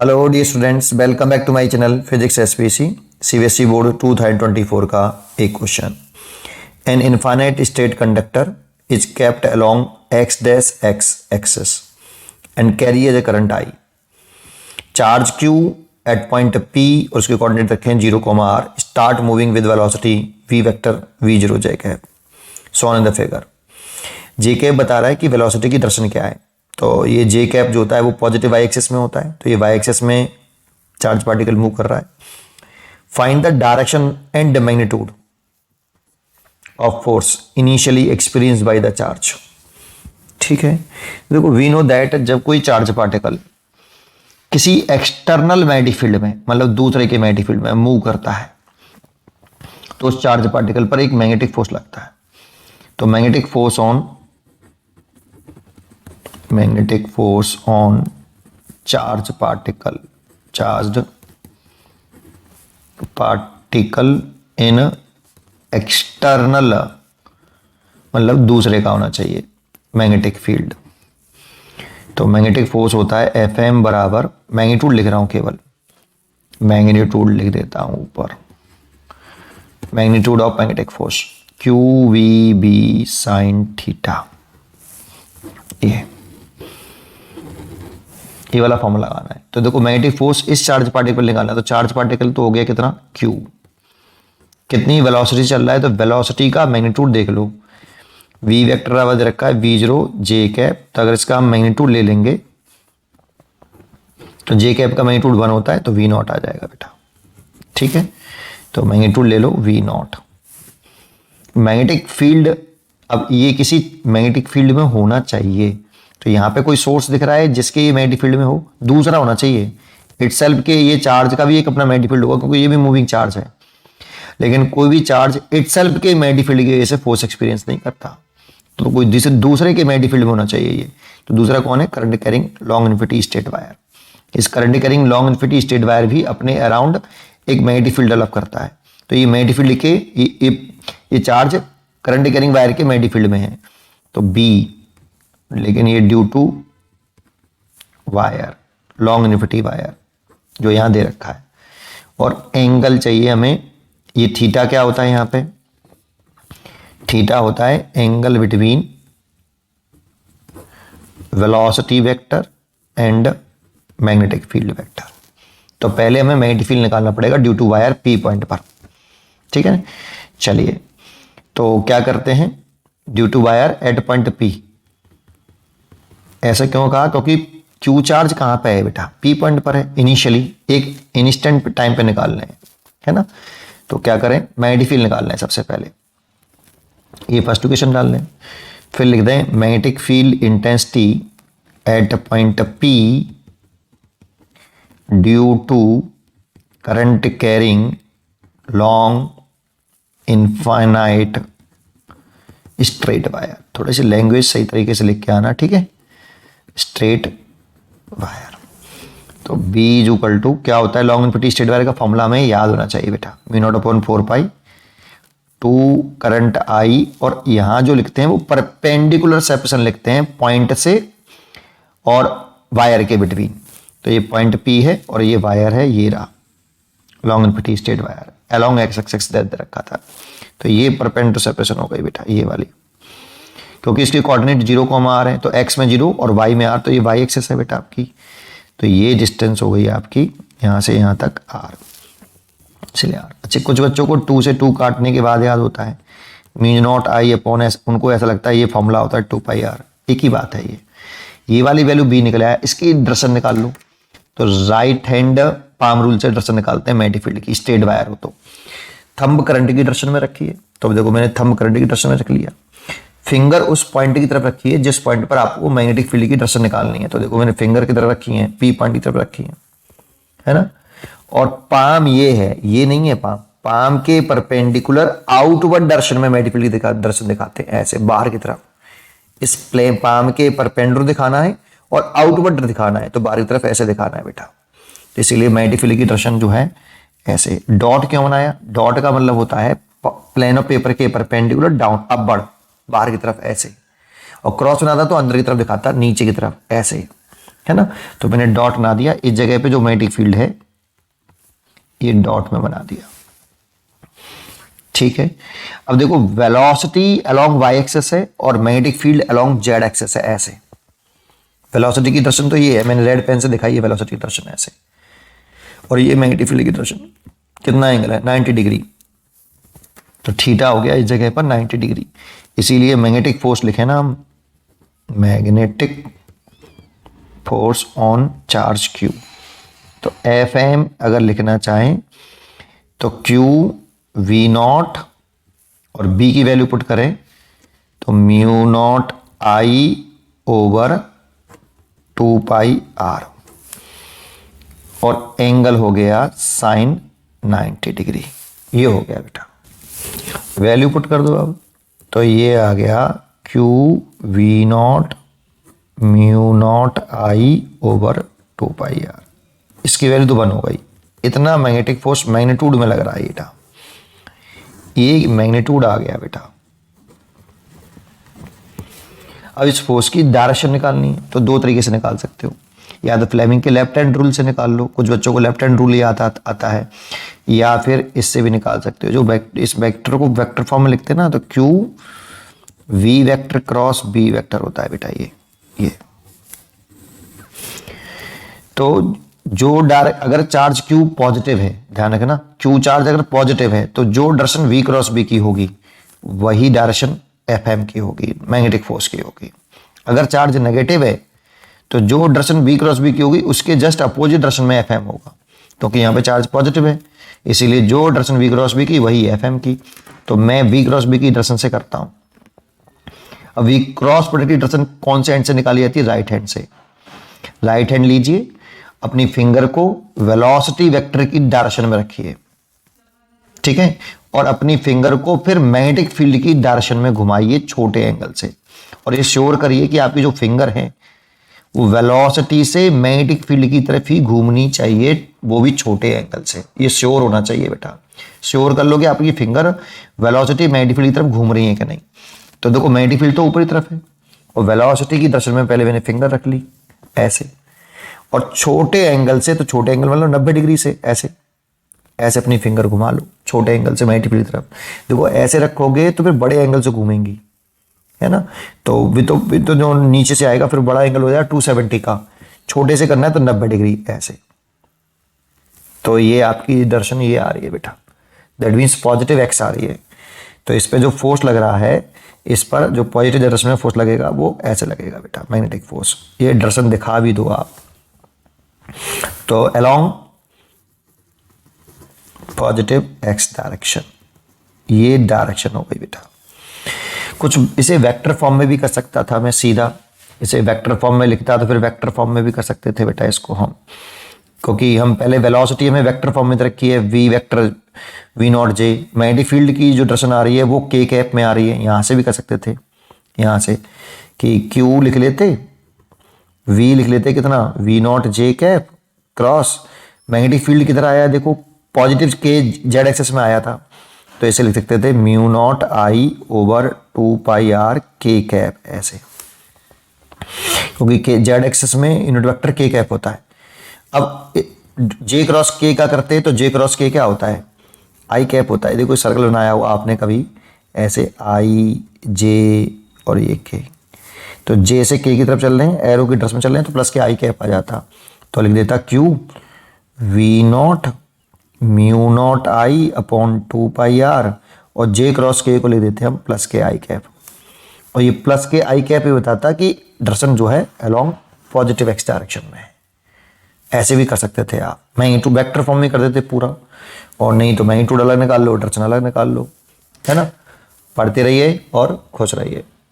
Hello dear students, welcome back to my channel physics SPC CBSE board 2024 का एक question. An infinite straight conductor is kept along X dash X axis and carries a current I. Charge Q at point P और उसके coordinate रखें 0, r start moving with velocity v vector v0 J cap shown in the figure. J cap बता रहा है कि velocity की दर्शन क्या है। तो ये जे कैप जो होता है वो पॉजिटिव वाई एक्सिस में होता है, तो ये वाई एक्सिस में चार्ज पार्टिकल मूव कर रहा है। Find the direction and magnitude of force initially experience by the charge. ठीक है, देखो वी नो दैट जब कोई चार्ज पार्टिकल किसी एक्सटर्नल मैग्नेटिक फील्ड में, मतलब दूसरे के मैग्नेटिक फील्ड में मूव करता है तो उस चार्ज पार्टिकल पर एक मैग्नेटिक फोर्स लगता है। तो magnetic force on charge particle in external, मतलब दूसरे का होना चाहिए मैग्नेटिक फील्ड। तो मैग्नेटिक फोर्स होता है एफ एम बराबर, मैग्नीट्यूड लिख रहा हूं, केवल मैग्नीट्यूड लिख देता हूं ऊपर, magnitude of magnetic force Q V B sine theta. ये वाला फॉर्मूला लगाना है। तो देखो मैग्नेटिक फोर्स इस चार्ज पार्टिकल निकालना है, तो चार्ज पार्टिकल तो हो गया कितना, क्यू। कितनी वेलोसिटी चल रहा है, तो वेलोसिटी का मैग्नीट्यूड देख लो, v वेक्टर बराबर दे रखा है v0 जे कैप। तो अगर इसका हम मैग्नीट्यूड ले लेंगे तो जे कैप का मैग्नीट्यूड 1 होता है, तो v नॉट आ जाएगा बेटा। ठीक है, तो मैग्नीट्यूड ले लो v नॉट। मैग्नेटिक फील्ड, अब ये किसी मैग्नेटिक फील्ड में होना चाहिए, तो यहां पे कोई सोर्स दिख रहा है जिसके ये मैग्नेटिक फील्ड में हो, दूसरा होना चाहिए इटसेल्फ के। ये चार्ज का भी एक अपना मैग्नेटिक फील्ड होगा क्योंकि ये भी मूविंग चार्ज है, लेकिन कोई भी चार्ज इटसेल्फ के मैग्नेटिक फील्ड की वजह से फोर्स एक्सपीरियंस नहीं करता, तो कोई दूसरे के मैग्नेटिक फील्ड में होना चाहिए ये। तो दूसरा कौन है, current carrying long infinity straight wire. इस current carrying long infinity straight wire भी अपने अराउंड एक मैग्नेटिक फील्ड डेवलप करता है। तो ये मैग्नेटिक फील्ड के ये चार्ज करंट कैरिंग वायर के मैग्नेटिक फील्ड में है, तो बी, लेकिन ये due to wire, long infinity wire जो यहां दे रखा है। और एंगल चाहिए हमें, ये थीटा क्या होता है, यहां पे थीटा होता है angle between velocity vector and magnetic field vector. तो पहले हमें मैग्नेटिक फील्ड निकालना पड़ेगा due to wire P point पर। ठीक है, चलिए तो क्या करते हैं, due to wire at point P. ऐसा क्यों कहा, क्योंकि क्यू चार्ज कहां पे है बेटा, पी पॉइंट पर है इनिशियली, एक इंस्टेंट टाइम पे निकालना है ना। तो क्या करें, मैग्नेटिक फील्ड निकालना है सबसे पहले, ये फर्स्ट इक्वेशन डाल लें। फिर लिख दें magnetic field intensity at point P due to current carrying long infinite straight wire. थोड़ी सी लैंग्वेज सही तरीके से लिख के आना, ठीक है, स्ट्रेट वायर। तो B इज इक्वल टू क्या होता है, लॉन्ग इन्फिनिटी स्ट्रेट वायर का फॉर्मूला हमें याद होना चाहिए बेटा, V naught upon 4 pi to current I, और यहां जो लिखते हैं वो परपेंडिकुलर सेपरेशन लिखते हैं पॉइंट से और वायर के बिटवीन। तो ये पॉइंट P है और ये वायर है, ये रहा long infinity straight wire along X axis दे रखा था। तो ये परपेंडिकुलर सेपरेशन हो गई बेटा, ये वाली, क्योंकि इसके कोऑर्डिनेट 0, r है, तो x में 0 और y में r, तो ये y एक्सिस है बेटा आपकी। तो ये डिस्टेंस हो गई आपकी यहां से यहां तक r, चलिए r। अच्छा, कुछ बच्चों को 2 से 2 काटने के बाद याद होता है mu naught I upon S, उनको ऐसा लगता है ये फॉर्मूला होता है 2 पाई r। एक ही बात है, ये वाली वैल्यू b निकल आया, इसकी डायरेक्शन निकाल लो। तो राइट हैंड पाम रूल से डायरेक्शन निकालते हैं मैग्नेटिक फील्ड की, स्ट्रेट वायर हो तो थंब करंट की डायरेक्शन में रखिए। तो देखो मैंने थंब करंट की डायरेक्शन में रख लिया, फिंगर उस पॉइंट की तरफ रखी है जिस पॉइंट पर आपको मैग्नेटिक फील्ड की डायरेक्शन निकालनी है। तो देखो मैंने फिंगर की तरफ रखी है, पी पॉइंट की तरफ रखी है ना। और पाम ये है, ये नहीं है पाम, पाम के परपेंडिकुलर आउटवर्ड डायरेक्शन में मैग्नेटिक फील्ड की डायरेक्शन दिखाते हैं, ऐसे बाहर की तरफ। इस प्लेन पाम के परपेंडिकुलर दिखाना है और आउटवर्ड दिखाना है, तो बाहर की तरफ ऐसे दिखाना है बेटा। तो इसीलिए मैग्नेटिक फील्ड की डायरेक्शन जो है ऐसे। डॉट क्यों बनाया, डॉट का मतलब होता है प्लेन ऑफ पेपर के परपेंडिकुलर डाउन अपवर्ड, बाहर की तरफ ऐसे, और क्रॉस बनाता तो अंदर की तरफ दिखाता, नीचे की तरफ ऐसे। है ना। तो मैंने डॉट बना दिया, इस जगह पे जो मैग्नेटिक फील्ड है ये डॉट में बना दिया, ठीक है। अब देखो वेलोसिटी अलोंग वाई एक्सेस है और magnetic field along Z axis है, ऐसे। वेलोसिटी की डायरेक्शन तो ये है, मैंने रेड पेन से दिखाई है वेलोसिटी की डायरेक्शन ऐसे, और ये मैग्नेटिक फील्ड की डायरेक्शन कितना एंगल है 90 डिग्री, तो थीटा हो गया इस जगह पर 90 डिग्री। इसीलिए मैग्नेटिक फोर्स लिखे ना हम, magnetic force on charge Q। तो Fm अगर लिखना चाहें तो Q V नॉट और B की वैल्यू पुट करें तो mu naught I over 2 pi R, और एंगल हो गया साइन 90 डिग्री। ये हो गया बेटा, वैल्यू पुट कर दो अब, तो ये आ गया Q V not mu not I over 2 pi R। इसकी वैल्यू तो 1 हो गई। इतना मैग्नेटिक फोर्स मैग्नीट्यूड में लग रहा है बेटा, ये मैग्नीट्यूड आ गया बेटा। अब इस फोर्स की डायरेक्शन निकालनी है तो दो तरीके से निकाल सकते हो, या तो फ्लेमिंग के लेफ्ट हैंड रूल से निकाल लो, कुछ बच्चों को लेफ्ट हैंड रूल ही आता है, या फिर इससे भी निकाल सकते हो। जो इस वेक्टर को वेक्टर फॉर्म में लिखते हैं ना, तो Q V vector cross B vector होता है बेटा ये। तो जो अगर चार्ज Q पॉजिटिव है, ध्यान रखना, Q चार्ज अगर पॉजिटिव है तो जो डायरेक्शन V क्रॉस B की होगी वही डायरेक्शन Fm की होगी, मैग्नेटिक फोर्स की होगी। अगर चार्ज नेगेटिव है तो जो डायरेक्शन V क्रॉस B की होगी उसके जस्ट अपोजिट डायरेक्शन में Fm होगा, क्योंकि यहाँ पे चार्ज पॉजिटिव है, इसीलिए जो डायरेक्शन V क्रॉस B की वही Fm की। तो मैं V क्रॉस B की डायरेक्शन से करता हूँ। अब V क्रॉस प्रोडक्ट की डायरेक्शन कौन से हैंड से निकाली जाती है? राइट हैंड से। राइट हैंड लीजिए, अपनी फिंगर को वेलोसिटी वेक्टर की डायरेक्शन में रखिए, ठीक है, और अपनी फिंगर को फिर मैग्नेटिक फील्ड की डायरेक्शन में घुमाइए छोटे एंगल से, और ये श्योर करिए कि आपकी जो फिंगर है वो वेलोसिटी से मैग्नेटिक फील्ड की तरफ ही घूमनी चाहिए, वो भी छोटे एंगल से। ये श्योर होना चाहिए बेटा, श्योर कर लो कि आपकी फिंगर वेलोसिटी मैग्नेटिक फील्ड की तरफ घूम रही है कि नहीं। तो देखो मैग्नेटिक फील्ड तो ऊपरी तरफ है और वेलोसिटी की डायरेक्शन में पहले मैंने फिंगर रख ली ऐसे, और छोटे एंगल से, तो छोटे एंगल मतलब 90 डिग्री से ऐसे अपनी फिंगर घुमा लो छोटे एंगल से मैग्नेटिक फील्ड की तरफ। देखो ऐसे रखोगे तो फिर बड़े एंगल से घूमेंगी, है ना। तो भी तो जो नीचे से आएगा फिर बड़ा एंगल हो जाएगा 270 का, छोटे से करना है तो 90 डिग्री ऐसे। तो ये आपकी दर्शन ये आ रही है बेटा, दैट मीन्स पॉजिटिव एक्स आ रही है। तो इस पर जो फोर्स लग रहा है, इस पर जो पॉजिटिव डायरेक्शन में फोर्स लगेगा वो ऐसे लगेगा बेटा, मैग्नेटिक फोर्स। ये डायरेक्शन दिखा भी दो आप। तो अलोंग पॉजिटिव एक्स डायरेक्शन, ये डायरेक्शन हो गई बेटा। कुछ इसे वेक्टर फॉर्म में भी कर सकता था मैं, सीधा इसे वेक्टर फॉर्म में लिखता तो फिर वेक्टर फॉर्म में भी कर सकते थे बेटा इसको हम, क्योंकि हम पहले वेलोसिटी हमें वेक्टर फॉर्म में रखी है, V vector V naught J. Magnetic field की जो डायरेक्शन आ रही है वो के कैप में आ रही है, यहाँ से भी कर सकते थे, यहाँ से कि क्यू लिख लेते, वी लिख लेते कितना, V naught J cap cross magnetic field किधर आया, देखो पॉजिटिव के जेड एक्सेस में आया था, तो ऐसे लिख सकते थे mu naught I over 2 pi R K cap ऐसे, क्योंकि के जेड एक्सेस में यूनिट वेक्टर के कैप होता है। अब जे क्रॉस के का करते हैं तो जे क्रॉस के क्या होता है, आई कैप होता है। देखो सर्कल बनाया हुआ आपने कभी ऐसे, आई जे और ये के, तो जे से के की तरफ चल रहे हैं, एरो की डायरेक्शन में चल रहे हैं, तो प्लस के आई कैप आ जाता, तो लिख देता Q V naught mu naught I upon 2 pi R, और जे क्रॉस के को लिख देते हैं हम प्लस के आई कैप। और ये प्लस के आई कैप ये बताता कि डायरेक्शन जो है अलोंग पॉजिटिव एक्स डायरेक्शन में है। ऐसे भी कर सकते थे आप, मैग्नीट्यूड वेक्टर फॉर्म में कर देते पूरा, और नहीं तो मैग्नीट्यूड अलग निकाल लो, डायरेक्शन अलग निकाल लो, है ना। पढ़ते रहिए और खुश रहिए।